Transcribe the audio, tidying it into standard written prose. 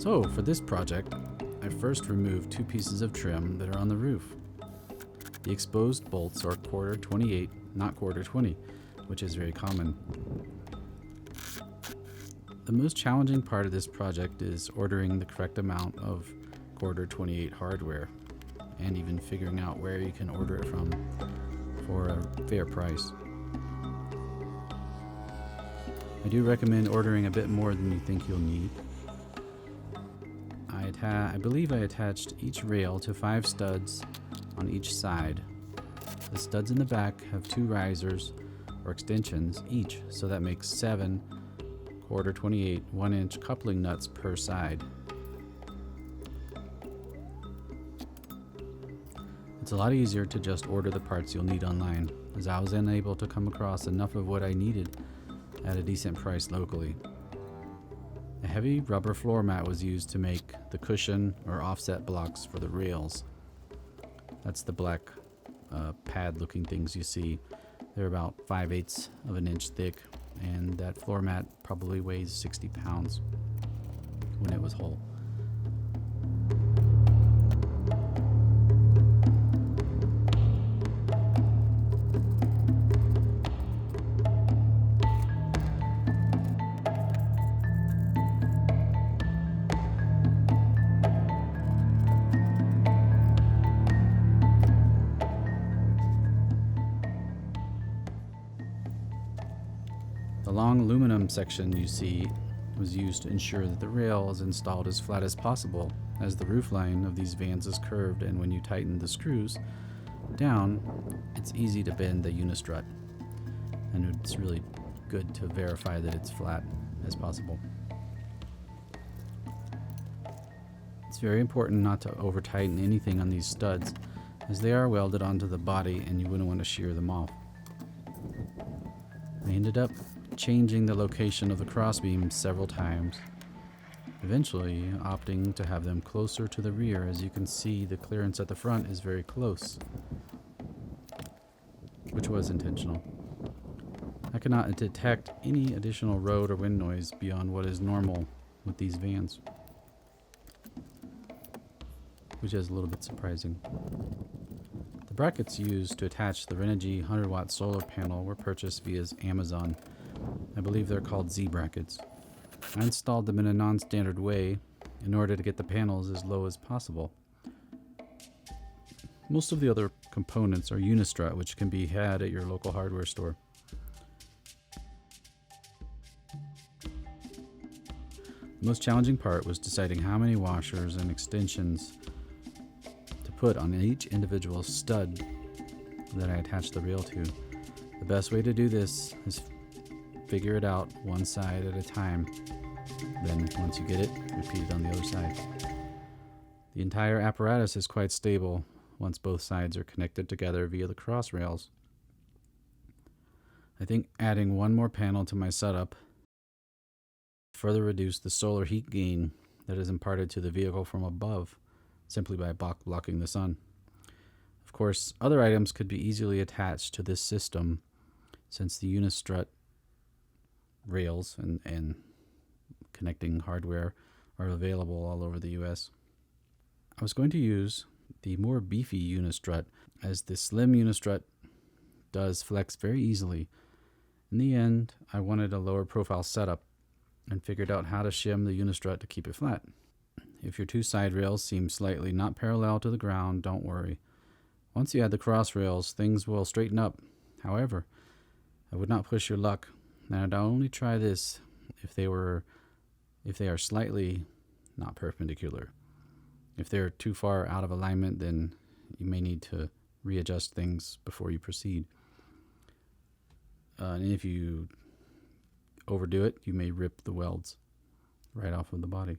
So for this project, I first removed two pieces of trim that are on the roof. The exposed bolts are quarter 28, not quarter 20, which is very common. The most challenging part of this project is ordering the correct amount of quarter 28 hardware and even figuring out where you can order it from for a fair price. I do recommend ordering a bit more than you think you'll need. I believe I attached each rail to 5 studs on each side. The studs in the back have 2 risers or extensions each, so that makes 7 quarter 28 1-inch coupling nuts per side. It's a lot easier to just order the parts you'll need online, as I was unable to come across enough of what I needed at a decent price locally. A heavy rubber floor mat was used to make the cushion or offset blocks for the rails. That's the black pad looking things you see. They're about 5/8 of an inch thick, and that floor mat probably weighs 60 pounds when it was whole. The long aluminum section you see was used to ensure that the rail is installed as flat as possible, as the roofline of these vans is curved, and when you tighten the screws down, it's easy to bend the unistrut, and it's really good to verify that it's flat as possible. It's very important not to over tighten anything on these studs, as they are welded onto the body and you wouldn't want to shear them off. I ended up changing the location of the crossbeams several times, eventually opting to have them closer to the rear. As you can see, the clearance at the front is very close, which was intentional. I cannot detect any additional road or wind noise beyond what is normal with these vans, which is a little bit surprising. The brackets used to attach the Renogy 100-watt solar panel were purchased via Amazon. I believe they're called Z brackets. I installed them in a non-standard way in order to get the panels as low as possible. Most of the other components are unistrut, which can be had at your local hardware store. The most challenging part was deciding how many washers and extensions to put on each individual stud that I attached the rail to. The best way to do this is figure it out one side at a time. Then once you get it, repeat it on the other side. The entire apparatus is quite stable once both sides are connected together via the cross rails. I think adding one more panel to my setup further reduced the solar heat gain that is imparted to the vehicle from above simply by blocking the sun. Of course, other items could be easily attached to this system since the unistrut rails and connecting hardware are available all over the US. I was going to use the more beefy unistrut, as the slim unistrut does flex very easily. In the end, I wanted a lower profile setup and figured out how to shim the unistrut to keep it flat. If your two side rails seem slightly not parallel to the ground, don't worry. Once you add the cross rails, things will straighten up. However, I would not push your luck, and I'd only try this if they are slightly not perpendicular. If they're too far out of alignment, then you may need to readjust things before you proceed. And if you overdo it, you may rip the welds right off of the body.